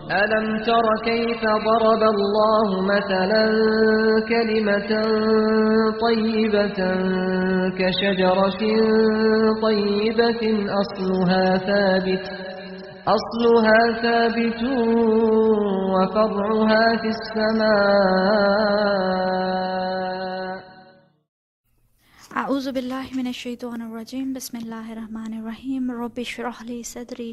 ألم تر كيف ضرب الله مثلا كلمة طيبة كشجرة طيبة أصلها ثابت وفرعها في السماء. اعوذ باللہ من الشیطان الرجیم، بسم اللہ الرحمن الرحیم، رب اشرح لی صدری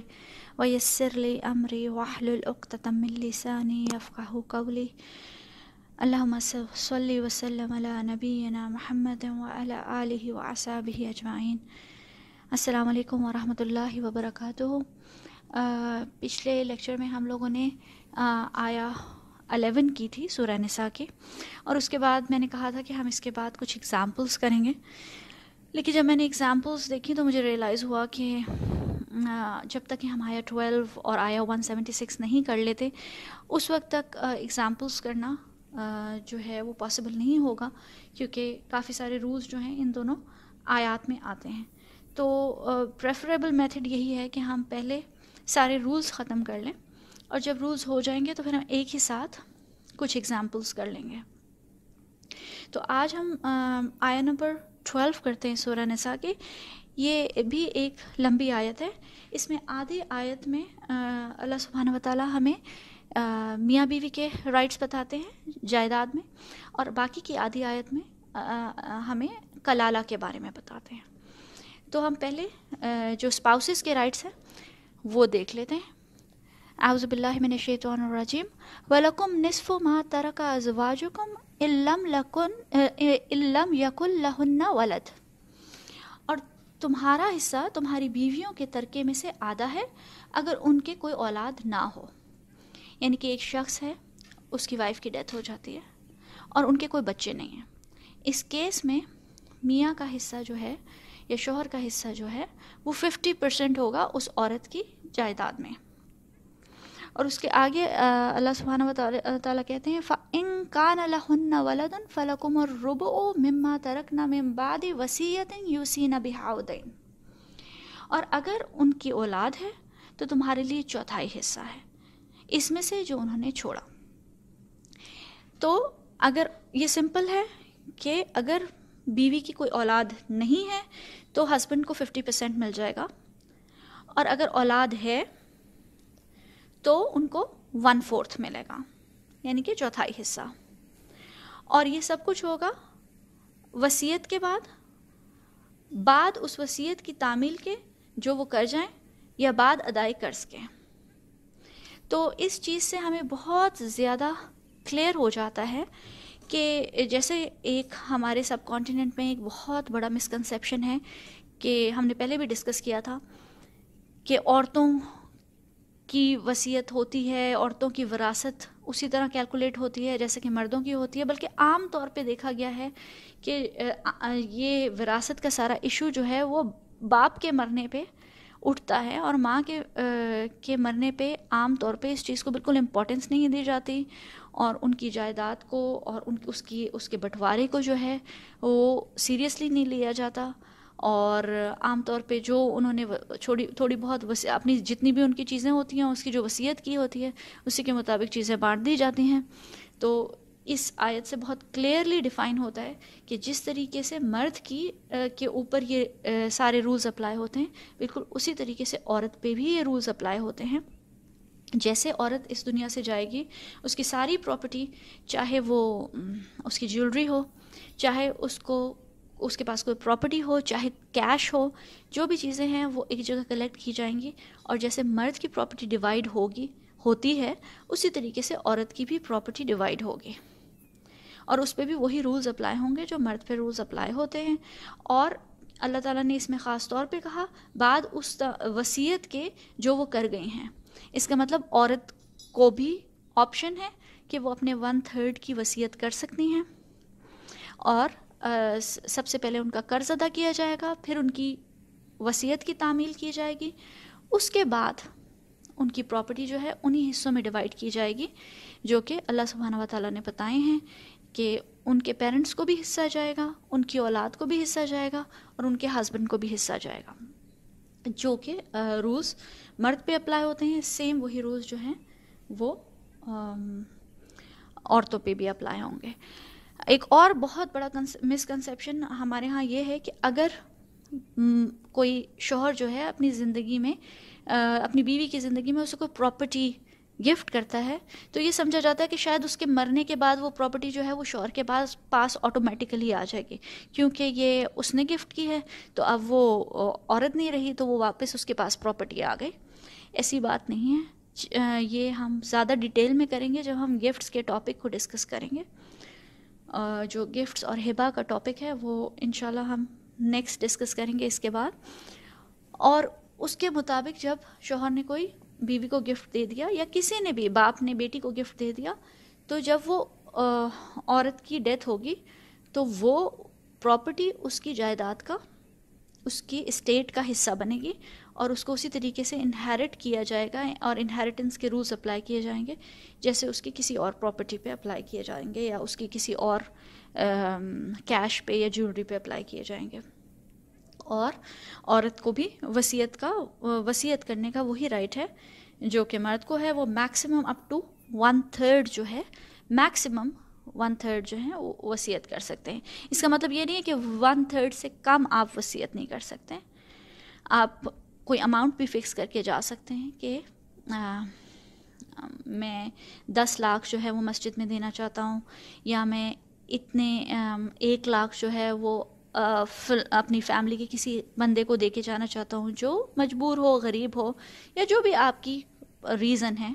ویسر لی امری واحلل عقدۃ من لسانی یفقہوا قولی۔ اللہم صلی وسلم علی نبینا محمد وعلی آلہ واصحابہ اجمعین۔ السلام علیکم ورحمۃ اللہ وبرکاتہ۔ پچھلے لیکچر میں ہم لوگوں نے آیا 11 کی تھی سورہ نساء کی، اور اس کے بعد میں نے کہا تھا کہ ہم اس کے بعد کچھ ایگزامپلس کریں گے، لیکن جب میں نے ایگزامپلس دیکھی تو مجھے ریئلائز ہوا کہ جب تک کہ ہم آیا 12 اور آیا 176 نہیں کر لیتے اس وقت تک ایگزامپلس کرنا جو ہے وہ پاسبل نہیں ہوگا، کیونکہ کافی سارے رولز جو ہیں ان دونوں آیات میں آتے ہیں۔ تو پریفریبل میتھڈ یہی ہے کہ ہم پہلے سارے رولز ختم کر لیں، اور جب رولز ہو جائیں گے تو پھر ہم ایک ہی ساتھ کچھ ایگزامپلس کر لیں گے۔ تو آج ہم آیا نمبر 12 کرتے ہیں سورہ نساء کی۔ یہ بھی ایک لمبی آیت ہے۔ اس میں آدھی آیت میں اللہ سبحانہ وتعالی ہمیں میاں بیوی کے رائٹس بتاتے ہیں جائیداد میں، اور باقی کی آدھی آیت میں ہمیں کلالہ کے بارے میں بتاتے ہیں۔ تو ہم پہلے جو اسپاؤسز کے رائٹس ہیں وہ دیکھ لیتے ہیں۔ اعوذ باللہ من الشیطان الرجیم، وَلَكُمْ نِصْفُ مَا تَرَكَ أَزْوَاجُكُمْ إِن لَّمْ يَكُن لَّهُنَّ وَلَدٌ، اور تمہارا حصہ تمہاری بیویوں کے ترکے میں سے آدھا ہے اگر ان کے کوئی اولاد نہ ہو۔ یعنی کہ ایک شخص ہے، اس کی وائف کی ڈیتھ ہو جاتی ہے اور ان کے کوئی بچے نہیں ہیں، اس کیس میں میاں کا حصہ جو ہے یا شوہر کا حصہ جو ہے وہ 50% ہوگا اس عورت کی جائیداد میں۔ اور اس کے آگے اللہ سبحانہ وتعالیٰ کہتے ہیں فَإِن كَانَ لَهُنَّ وَلَدٌ فَلَكُمُ الرُّبُعُ مِمَّا تَرَكْنَ مِن بَعْدِ وَصِيَّةٍ يُوصِينَ بِهَا أَوْ دَيْنٍ، اور اگر ان کی اولاد ہے تو تمہارے لیے چوتھائی حصہ ہے اس میں سے جو انہوں نے چھوڑا۔ تو اگر یہ سمپل ہے کہ اگر بیوی کی کوئی اولاد نہیں ہے تو ہسبینڈ کو 50% مل جائے گا، اور اگر اولاد ہے تو ان کو 1/4 ملے گا، یعنی کہ چوتھائی حصہ۔ اور یہ سب کچھ ہوگا وصیت کے بعد اس وصیت کی تعمیل کے جو وہ کر جائیں یا بعد ادائی قرض کے۔ تو اس چیز سے ہمیں بہت زیادہ کلیئر ہو جاتا ہے کہ جیسے ایک ہمارے سب کانٹیننٹ میں ایک بہت بڑا مسکنسیپشن ہے کہ ہم نے پہلے بھی ڈسکس کیا تھا کہ عورتوں کی وصیت ہوتی ہے، عورتوں کی وراثت اسی طرح کیلکولیٹ ہوتی ہے جیسے کہ مردوں کی ہوتی ہے، بلکہ عام طور پہ دیکھا گیا ہے کہ یہ وراثت کا سارا ایشو جو ہے وہ باپ کے مرنے پہ اٹھتا ہے، اور ماں کے مرنے پہ عام طور پہ اس چیز کو بالکل امپورٹنس نہیں دی جاتی، اور ان کی جائیداد کو اور اس کے بٹوارے کو جو ہے وہ سیریسلی نہیں لیا جاتا، اور عام طور پہ جو انہوں نے تھوڑی بہت اپنی جتنی بھی ان کی چیزیں ہوتی ہیں اس کی جو وصیت کی ہوتی ہے اسی کے مطابق چیزیں بانٹ دی جاتی ہیں۔ تو اس آیت سے بہت کلیئرلی ڈیفائن ہوتا ہے کہ جس طریقے سے مرد کے اوپر یہ سارے رولز اپلائی ہوتے ہیں، بالکل اسی طریقے سے عورت پہ بھی یہ رولز اپلائی ہوتے ہیں۔ جیسے عورت اس دنیا سے جائے گی، اس کی ساری پراپرٹی، چاہے وہ اس کی جیولری ہو، چاہے اس کے پاس کوئی پراپرٹی ہو، چاہے کیش ہو، جو بھی چیزیں ہیں وہ ایک جگہ کلیکٹ کی جائیں گی، اور جیسے مرد کی پراپرٹی ڈیوائیڈ ہوتی ہے اسی طریقے سے عورت کی بھی پراپرٹی ڈیوائیڈ ہوگی، اور اس پہ بھی وہی رولز اپلائی ہوں گے جو مرد پہ رولز اپلائی ہوتے ہیں۔ اور اللہ تعالیٰ نے اس میں خاص طور پہ کہا بعد اس وصیت کے جو وہ کر گئی ہیں، اس کا مطلب عورت کو بھی آپشن ہے کہ وہ اپنے 1/3 کی وصیت کر سکتی ہیں، اور سب سے پہلے ان کا قرض ادا کیا جائے گا، پھر ان کی وصیت کی تعمیل کی جائے گی، اس کے بعد ان کی پراپرٹی جو ہے انہی حصوں میں ڈیوائیڈ کی جائے گی جو کہ اللہ سبحانہ وتعالیٰ نے بتائے ہیں کہ ان کے پیرنٹس کو بھی حصہ جائے گا، ان کی اولاد کو بھی حصہ جائے گا، اور ان کے ہسبینڈ کو بھی حصہ جائے گا۔ جو کہ رولز مرد پہ اپلائی ہوتے ہیں، سیم وہی رولز جو ہیں وہ عورتوں پہ بھی اپلائی ہوں گے. ایک اور بہت بڑا مسکنسیپشن ہمارے ہاں یہ ہے کہ اگر کوئی شوہر جو ہے اپنی زندگی میں اپنی بیوی کی زندگی میں اسے کوئی پراپرٹی گفٹ کرتا ہے تو یہ سمجھا جاتا ہے کہ شاید اس کے مرنے کے بعد وہ پراپرٹی جو ہے وہ شوہر کے پاس آٹومیٹیکلی آ جائے گی، کیونکہ یہ اس نے گفٹ کی ہے تو اب وہ عورت نہیں رہی تو وہ واپس اس کے پاس پراپرٹی آ گئی. ایسی بات نہیں ہے، یہ ہم زیادہ ڈیٹیل میں کریں گے جب ہم گفٹس کے ٹاپک کو ڈسکس کریں گے. جو گفٹس اور ہبہ کا ٹاپک ہے وہ انشاءاللہ ہم نیکسٹ ڈسکس کریں گے اس کے بعد. اور اس کے مطابق جب شوہر نے کوئی بیوی کو گفٹ دے دیا یا کسی نے بھی باپ نے بیٹی کو گفٹ دے دیا تو جب وہ عورت کی ڈیتھ ہوگی تو وہ پراپرٹی اس کی جائیداد کا، اس کی اسٹیٹ کا حصہ بنے گی اور اس کو اسی طریقے سے انہیرٹ کیا جائے گا اور انہیریٹنس کے رولز اپلائی کیے جائیں گے جیسے اس کی کسی اور پراپرٹی پہ اپلائی کیے جائیں گے یا اس کی کسی اور کیش پہ یا جیولری پہ اپلائی کیے جائیں گے. اور عورت کو بھی وصیت کرنے کا وہی رائٹ ہے جو کہ مرد کو ہے. وہ میکسیمم اپ ٹو 1/3 جو ہے، میکسیمم 1/3 جو ہے وہ وصیت کر سکتے ہیں. اس کا مطلب یہ نہیں ہے کہ 1/3 سے کم آپ وصیت نہیں کر سکتے. آپ کوئی اماؤنٹ بھی فکس کر کے جا سکتے ہیں کہ میں 10 لاکھ جو ہے وہ مسجد میں دینا چاہتا ہوں، یا میں اتنے 1 لاکھ جو ہے وہ اپنی فیملی کے کسی بندے کو دے کے جانا چاہتا ہوں جو مجبور ہو، غریب ہو، یا جو بھی آپ کی ریزن ہے.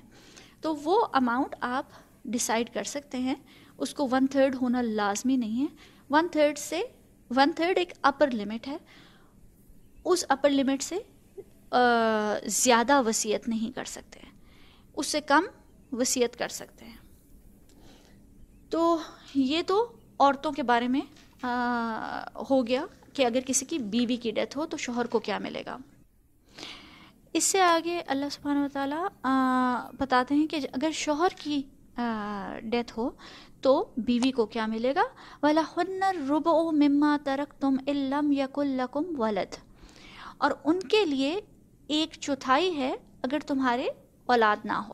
تو وہ اماؤنٹ آپ ڈیسائیڈ کر سکتے ہیں. اس کو 1/3 ہونا لازمی نہیں ہے. 1/3 ایک اپر لمٹ ہے. اس اپر لمٹ سے زیادہ وصیت نہیں کر سکتے، اس سے کم وصیت کر سکتے ہیں. تو یہ تو عورتوں کے بارے میں ہو گیا کہ اگر کسی کی بیوی کی ڈیتھ ہو تو شوہر کو کیا ملے گا. اس سے آگے اللہ سبحانہ وتعالیٰ بتاتے ہیں کہ اگر شوہر کی ڈیتھ ہو تو بیوی کو کیا ملے گا. وَلَهُنَّ الرُّبُعُ مِمَّا تَرَكْتُمْ إِن لَّمْ يَكُن لَّكُمْ وَلَدٌ، اور ان کے لیے 1/4 ہے اگر تمہارے اولاد نہ ہو.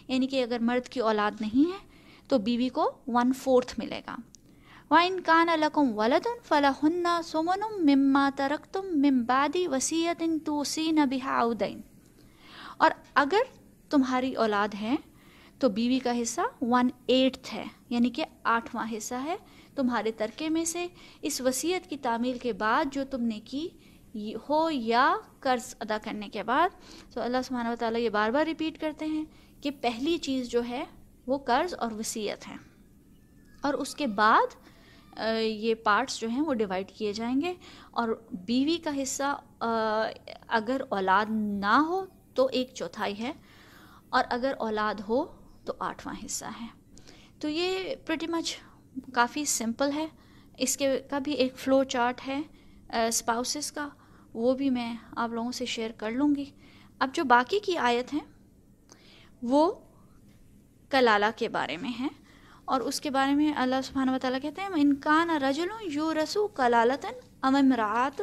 یعنی کہ اگر مرد کی اولاد نہیں ہے تو بیوی کو 1/4 ملے گا. وَإِن كَانَ لَكُمْ وَلَدٌ فَلَهُنَّ ثُمُنٌ مِّمَّا تَرَكْتُم مِّن بَعْدِ وَصِيَّةٍ تُوصِينَ بِهَا أَوْ دَيْنٍ، اور اگر تمہاری اولاد ہے تو بیوی کا حصہ 1/8 ہے، یعنی کہ 8واں حصہ ہے تمہارے ترکے میں سے اس وصیت کی تعمیل کے بعد جو تم نے کی ہو یا قرض ادا کرنے کے بعد. تو اللہ سبحانہ وتعالیٰ یہ بار بار ریپیٹ کرتے ہیں کہ پہلی چیز جو ہے وہ قرض اور وصیت ہے، اور اس کے بعد یہ پارٹس جو ہیں وہ ڈیوائیڈ کیے جائیں گے. اور بیوی کا حصہ اگر اولاد نہ ہو تو 1/4 ہے، اور اگر اولاد ہو تو 8واں حصہ ہے. تو یہ پریٹی مچ کافی سمپل ہے. اس کے کا بھی ایک فلو چارٹ ہے اسپاؤسز کا، وہ بھی میں آپ لوگوں سے شیئر کر لوں گی. اب جو باقی کی آیت ہیں وہ کلالہ کے بارے میں ہیں، اور اس کے بارے میں اللہ سبحانہ وتعالیٰ کہتے ہیں إِن كَانَ رَجُلٌ يُورَثُ كَلَالَةً أَوْ امْرَأَةٌ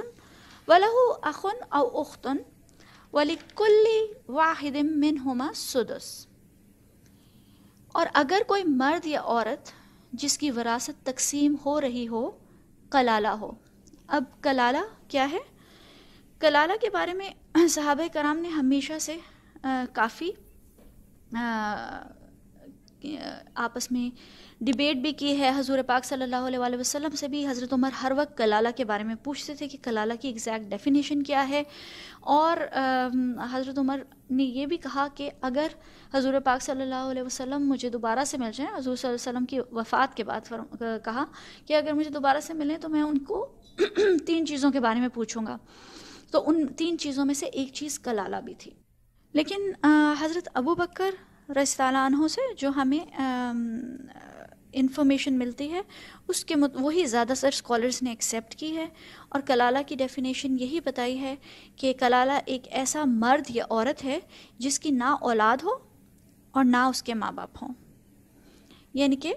وَلَهُ أَخٌ أَوْ أُخْتٌ وَلِكُلِّ وَاحِدٍ مِّنْهُمَا السُّدُسُ، اور اگر کوئی مرد یا عورت جس کی وراثت تقسیم ہو رہی ہو کلالہ ہو. اب کلالہ کیا ہے؟ کلالہ کے بارے میں صحابہ کرام نے ہمیشہ سے کافی آپس میں ڈیبیٹ بھی کی ہے. حضور پاک صلی اللہ علیہ وسلم سے بھی حضرت عمر ہر وقت کلالہ کے بارے میں پوچھتے تھے کہ کلالہ کی ایگزیکٹ ڈیفینیشن کیا ہے. اور حضرت عمر نے یہ بھی کہا کہ اگر حضور پاک صلی اللہ علیہ وسلم مجھے دوبارہ سے مل جائیں، حضور صلی اللہ علیہ وسلم کی وفات کے بعد کہا کہ اگر مجھے دوبارہ سے ملیں تو میں ان کو 3 چیزوں کے بارے میں پوچھوں گا. تو ان 3 چیزوں میں سے ایک چیز کلالہ بھی تھی. لیکن حضرت ابو بکر رضی اللہ عنہ سے جو ہمیں انفارمیشن ملتی ہے اس کے وہی زیادہ تر اسکالرز نے ایکسیپٹ کی ہے، اور کلالہ کی ڈیفینیشن یہی بتائی ہے کہ کلالہ ایک ایسا مرد یا عورت ہے جس کی نہ اولاد ہو اور نہ اس کے ماں باپ ہوں، یعنی کہ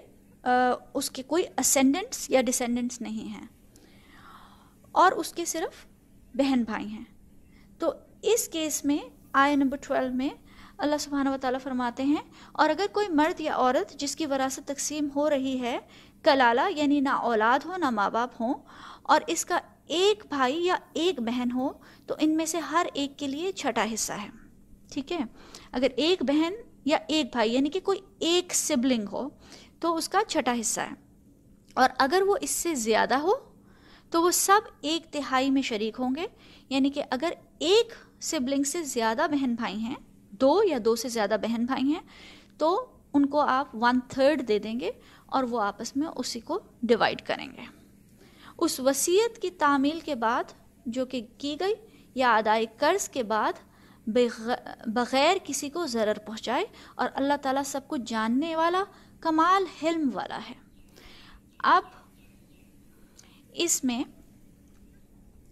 اس کے کوئی اسینڈنٹس یا ڈسینڈنٹس نہیں ہیں، اور اس کے صرف بہن بھائی ہیں. تو اس کیس میں آیہ نمبر 12 میں اللہ سبحانہ و تعالیٰ فرماتے ہیں اور اگر کوئی مرد یا عورت جس کی وراثت تقسیم ہو رہی ہے کلالہ یعنی نہ اولاد ہو نہ ماں باپ ہوں اور اس کا ایک بھائی یا ایک بہن ہو تو ان میں سے ہر ایک کے لیے چھٹا حصہ ہے. ٹھیک ہے, اگر ایک بہن یا ایک بھائی یعنی کہ کوئی ایک سبلنگ ہو تو اس کا چھٹا حصہ ہے, اور اگر وہ اس سے زیادہ ہو تو وہ سب ایک تہائی میں شریک ہوں گے. یعنی کہ اگر ایک سبلنگ سے زیادہ بہن بھائی ہیں, 2 یا 2 سے زیادہ بہن بھائی ہیں, تو ان کو آپ 1/3 دے دیں گے اور وہ آپس میں اسی کو ڈیوائیڈ کریں گے. اس وصیت کی تعمیل کے بعد جو کہ کی گئی یا ادائے قرض کے بعد بغیر کسی کو ضرر پہنچائے, اور اللہ تعالیٰ سب کچھ جاننے والا کمال حلم والا ہے. اب اس میں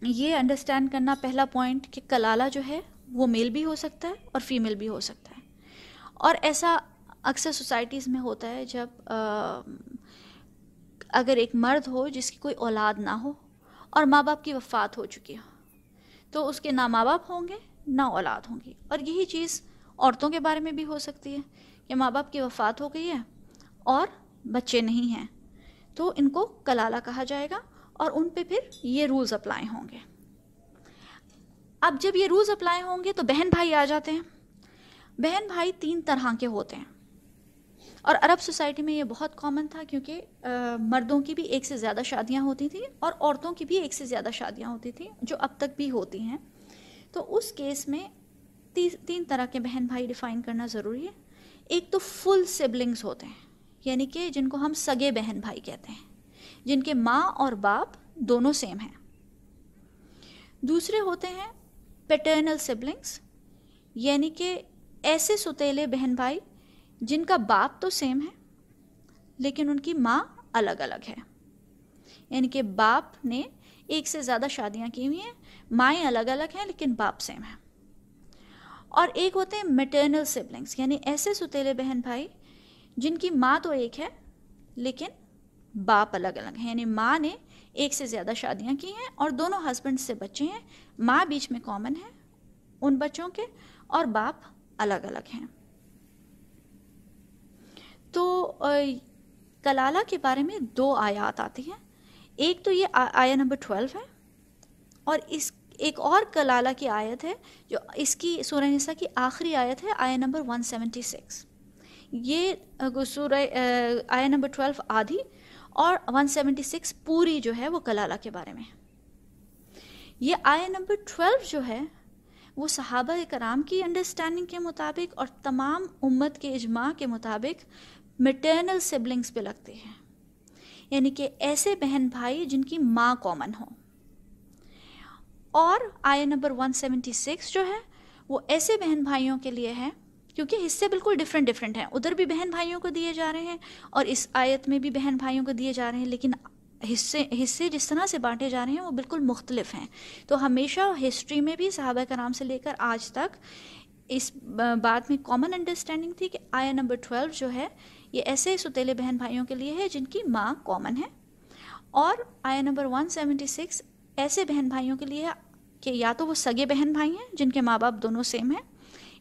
یہ انڈرسٹینڈ کرنا پہلا پوائنٹ کہ کلالہ جو ہے وہ میل بھی ہو سکتا ہے اور فیمیل بھی ہو سکتا ہے, اور ایسا اکثر سوسائٹیز میں ہوتا ہے جب اگر ایک مرد ہو جس کی کوئی اولاد نہ ہو اور ماں باپ کی وفات ہو چکی ہو تو اس کے نہ ماں باپ ہوں گے نہ اولاد ہوں گی. اور یہی چیز عورتوں کے بارے میں بھی ہو سکتی ہے کہ ماں باپ کی وفات ہو گئی ہے اور بچے نہیں ہیں, تو ان کو کلالہ کہا جائے گا اور ان پہ پھر یہ رولز اپلائی ہوں گے. اب جب یہ رولز اپلائی ہوں گے تو بہن بھائی آ جاتے ہیں. بہن بھائی 3 طرح کے ہوتے ہیں, اور عرب سوسائٹی میں یہ بہت کامن تھا کیونکہ مردوں کی بھی 1 سے زیادہ شادیاں ہوتی تھیں اور عورتوں کی بھی 1 سے زیادہ شادیاں ہوتی تھیں, جو اب تک بھی ہوتی ہیں. تو اس کیس میں 3 طرح کے بہن بھائی ڈیفائن کرنا ضروری ہے. ایک تو فل سبلنگز ہوتے ہیں, یعنی کہ جن کو ہم سگے بہن بھائی کہتے ہیں, جن کے ماں اور باپ دونوں سیم ہیں. دوسرے ہوتے ہیں پیٹرنل سبلنگز, یعنی کہ ایسے ستیلے بہن بھائی جن کا باپ تو سیم ہے لیکن ان کی ماں الگ الگ ہے. یعنی کہ باپ نے 1 سے زیادہ شادیاں کی ہوئی ہیں, مائیں الگ الگ ہیں لیکن باپ سیم ہے. اور ایک ہوتے ہیں میٹرنل سبلنگز, یعنی ایسے ستیلے بہن بھائی جن کی ماں تو ایک ہے لیکن باپ الگ الگ ہیں. یعنی ماں نے 1 سے زیادہ شادیاں کی ہیں اور دونوں ہسبینڈ سے بچے ہیں, ماں بیچ میں کامن ہے ان بچوں کے, اور باپ الگ الگ ہیں. تو کلالہ کے بارے میں 2 آیات آتی ہیں. ایک تو یہ آیت نمبر 12 ہے, اور ایک اور کلالہ کی آیت ہے جو اس کی سورہ نساء کی آخری آیت ہے, آیت نمبر 176. یہ سورہ آیت نمبر 12 آدھی اور 176 پوری جو ہے وہ کلالہ کے بارے میں. یہ آیت نمبر 12 جو ہے وہ صحابہ کرام کی انڈرسٹینڈنگ کے مطابق اور تمام امت کے اجماع کے مطابق میٹرنل سبلنگز پہ لگتے ہیں, یعنی کہ ایسے بہن بھائی جن کی ماں کامن ہو. اور آیت نمبر 176 جو ہے وہ ایسے بہن بھائیوں کے لیے ہے کیونکہ حصے بالکل ڈیفرنٹ ہیں. ادھر بھی بہن بھائیوں کو دیے جا رہے ہیں اور اس آیت میں بھی بہن بھائیوں کو دیے جا رہے ہیں, لیکن حصے جس طرح سے بانٹے جا رہے ہیں وہ بالکل مختلف ہیں. تو ہمیشہ ہسٹری میں بھی صحابہ کرام سے لے کر آج تک اس بات میں کامن انڈرسٹینڈنگ تھی کہ آیت نمبر 12 جو ہے یہ ایسے ستیلے بہن بھائیوں کے لیے ہے جن کی ماں کامن ہے, اور آیت نمبر 176 ایسے بہن بھائیوں کے لیے ہے کہ یا تو وہ سگے بہن بھائی ہیں جن کے ماں باپ دونوں سیم ہیں,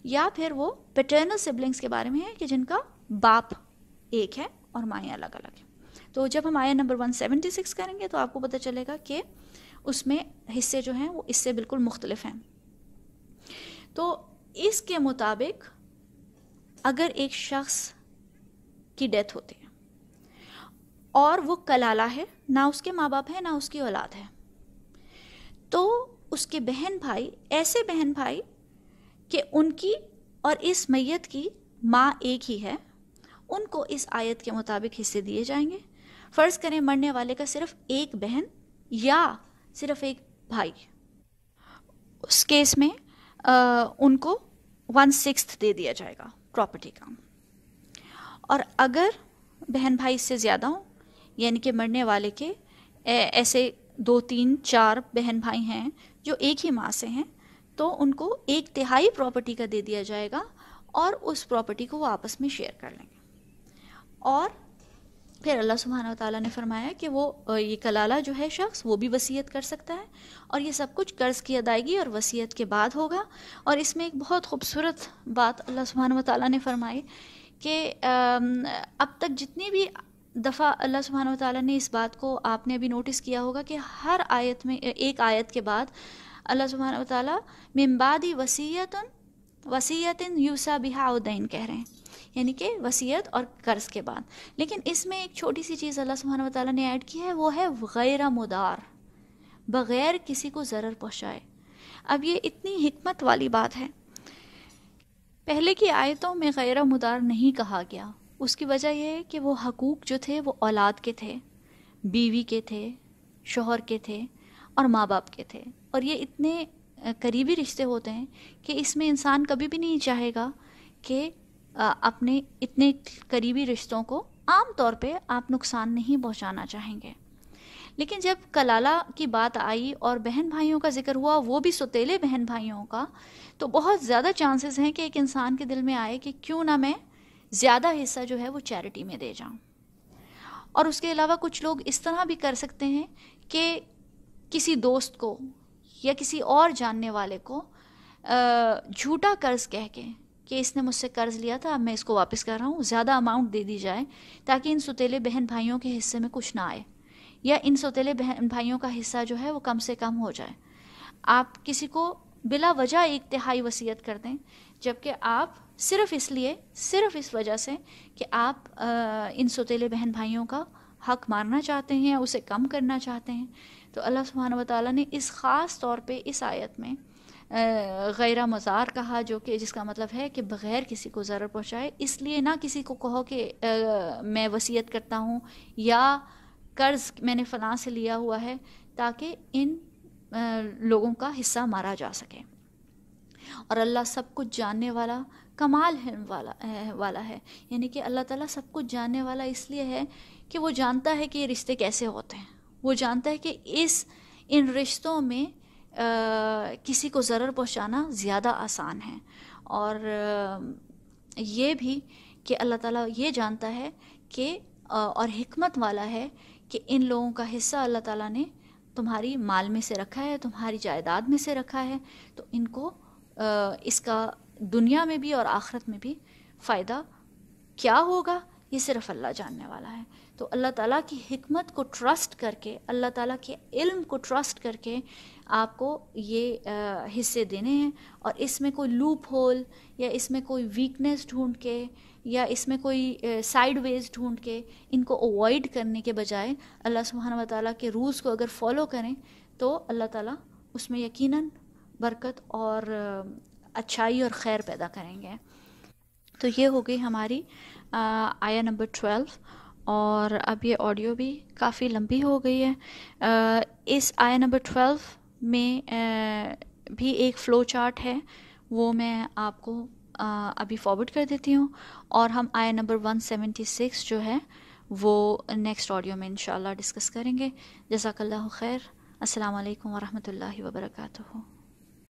یا پھر وہ پیٹرنل سبلنگز کے بارے میں ہے کہ جن کا باپ ایک ہے اور مائیں الگ الگ ہیں. تو جب ہم آیت نمبر 176 کریں گے تو آپ کو پتہ چلے گا کہ اس میں حصے جو ہیں وہ اس سے بالکل مختلف ہیں. تو اس کے مطابق اگر ایک شخص کی ڈیتھ ہوتی ہے اور وہ کلالہ ہے, نہ اس کے ماں باپ ہیں نہ اس کی اولاد ہے, تو اس کے بہن بھائی ایسے بہن بھائی کہ ان کی اور اس میت کی ماں ایک ہی ہے, ان کو اس آیت کے مطابق حصے دیے جائیں گے. فرض کریں مرنے والے کا صرف ایک بہن یا صرف ایک بھائی, اس کیس میں ان کو 1/6 دے دیا جائے گا پراپرٹی کا. اور اگر بہن بھائی اس سے زیادہ ہوں, یعنی کہ مرنے والے کے ایسے 2 3 4 بہن بھائی ہیں جو ایک ہی ماں سے ہیں, تو ان کو 1/3 پراپرٹی کا دے دیا جائے گا اور اس پراپرٹی کو وہ آپس میں شیئر کر لیں گے. اور پھر اللہ سبحانہ و تعالیٰ نے فرمایا کہ وہ یہ کلالہ جو ہے شخص وہ بھی وصیت کر سکتا ہے، اور یہ سب کچھ قرض کی ادائیگی اور وصیت کے بعد ہوگا۔ اور اس میں ایک بہت خوبصورت بات اللہ سبحانہ و تعالیٰ نے فرمائی کہ اب تک جتنی بھی دفعہ اللہ سبحانہ و تعالیٰ نے اس بات کو آپ نے ابھی نوٹس کیا ہوگا کہ ہر آیت میں ایک آیت کے بعد اللہ سبحانہ و تعالیٰ من بعد وصیت یوصی بہا او دین کہہ رہے ہیں، یعنی کہ وصیت اور قرض کے بعد۔ لیکن اس میں ایک چھوٹی سی چیز اللہ سبحانہ و تعالیٰ نے ایڈ کی ہے، وہ ہے غیر مدار، بغیر کسی کو ضرر پہنچائے۔ اب یہ اتنی حکمت والی بات ہے، پہلے کی آیتوں میں غیر مدار نہیں کہا گیا، اس کی وجہ یہ ہے کہ وہ حقوق جو تھے وہ اولاد کے تھے، بیوی کے تھے، شوہر کے تھے اور ماں باپ کے تھے، اور یہ اتنے قریبی رشتے ہوتے ہیں کہ اس میں انسان کبھی بھی نہیں چاہے گا کہ اپنے اتنے قریبی رشتوں کو عام طور پہ آپ نقصان نہیں پہنچانا چاہیں گے۔ لیکن جب کلالہ کی بات آئی اور بہن بھائیوں کا ذکر ہوا، وہ بھی سوتیلے بہن بھائیوں کا، تو بہت زیادہ چانسز ہیں کہ ایک انسان کے دل میں آئے کہ کیوں نہ میں زیادہ حصہ جو ہے وہ چیریٹی میں دے جاؤں۔ اور اس کے علاوہ کچھ لوگ اس طرح بھی کر سکتے ہیں کہ کسی دوست کو یا کسی اور جاننے والے کو جھوٹا قرض کہہ کے کہ اس نے مجھ سے قرض لیا تھا، اب میں اس کو واپس کر رہا ہوں، زیادہ اماؤنٹ دے دی جائے تاکہ ان سوتیلے بہن بھائیوں کے حصے میں کچھ نہ آئے، یا ان سوتیلے بہن بھائیوں کا حصہ جو ہے وہ کم سے کم ہو جائے۔ آپ کسی کو بلا وجہ 1/3 وصیت کر دیں، جبکہ آپ صرف اس وجہ سے کہ آپ ان سوتیلے بہن بھائیوں کا حق مارنا چاہتے ہیں، اسے کم کرنا چاہتے ہیں، تو اللہ سبحانہ و تعالیٰ نے اس خاص طور پہ اس آیت میں غیر مضار کہا، جو کہ جس کا مطلب ہے کہ بغیر کسی کو ضرر پہنچائے۔ اس لیے نہ کسی کو کہو کہ میں وصیت کرتا ہوں یا قرض میں نے فلاں سے لیا ہوا ہے، تاکہ ان لوگوں کا حصہ مارا جا سکے۔ اور اللہ سب کچھ جاننے والا، کمال علم والا ہے، یعنی کہ اللہ تعالیٰ سب کچھ جاننے والا اس لیے ہے کہ وہ جانتا ہے کہ یہ رشتے کیسے ہوتے ہیں، وہ جانتا ہے کہ ان رشتوں میں کسی کو ضرر پہنچانا زیادہ آسان ہے، اور یہ بھی کہ اللہ تعالیٰ یہ جانتا ہے کہ اور حکمت والا ہے کہ ان لوگوں کا حصہ اللہ تعالیٰ نے تمہاری مال میں سے رکھا ہے، تمہاری جائیداد میں سے رکھا ہے، تو ان کو اس کا دنیا میں بھی اور آخرت میں بھی فائدہ کیا ہوگا یہ صرف اللہ جاننے والا ہے۔ تو اللہ تعالیٰ کی حکمت کو ٹرسٹ کر کے، اللہ تعالیٰ کے علم کو ٹرسٹ کر کے آپ کو یہ حصے دینے ہیں، اور اس میں کوئی لوپ ہول یا اس میں کوئی ویکنیس ڈھونڈ کے یا اس میں کوئی سائیڈ ویز ڈھونڈ کے ان کو اوائڈ کرنے کے بجائے اللہ سبحانہ و تعالیٰ کے رولز کو اگر فالو کریں تو اللہ تعالیٰ اس میں یقیناً برکت اور اچھائی اور خیر پیدا کریں گے۔ تو یہ ہو گئی ہماری آیہ نمبر 12، اور اب یہ آڈیو بھی کافی لمبی ہو گئی ہے۔ اس آیہ نمبر 12 میں بھی ایک فلو چارٹ ہے، وہ میں آپ کو ابھی فارورڈ کر دیتی ہوں، اور ہم آیہ نمبر 176 جو ہے وہ نیکسٹ آڈیو میں انشاءاللہ ڈسکس کریں گے۔ جزاک اللہ خیر۔ السلام علیکم ورحمۃ اللہ وبرکاتہ۔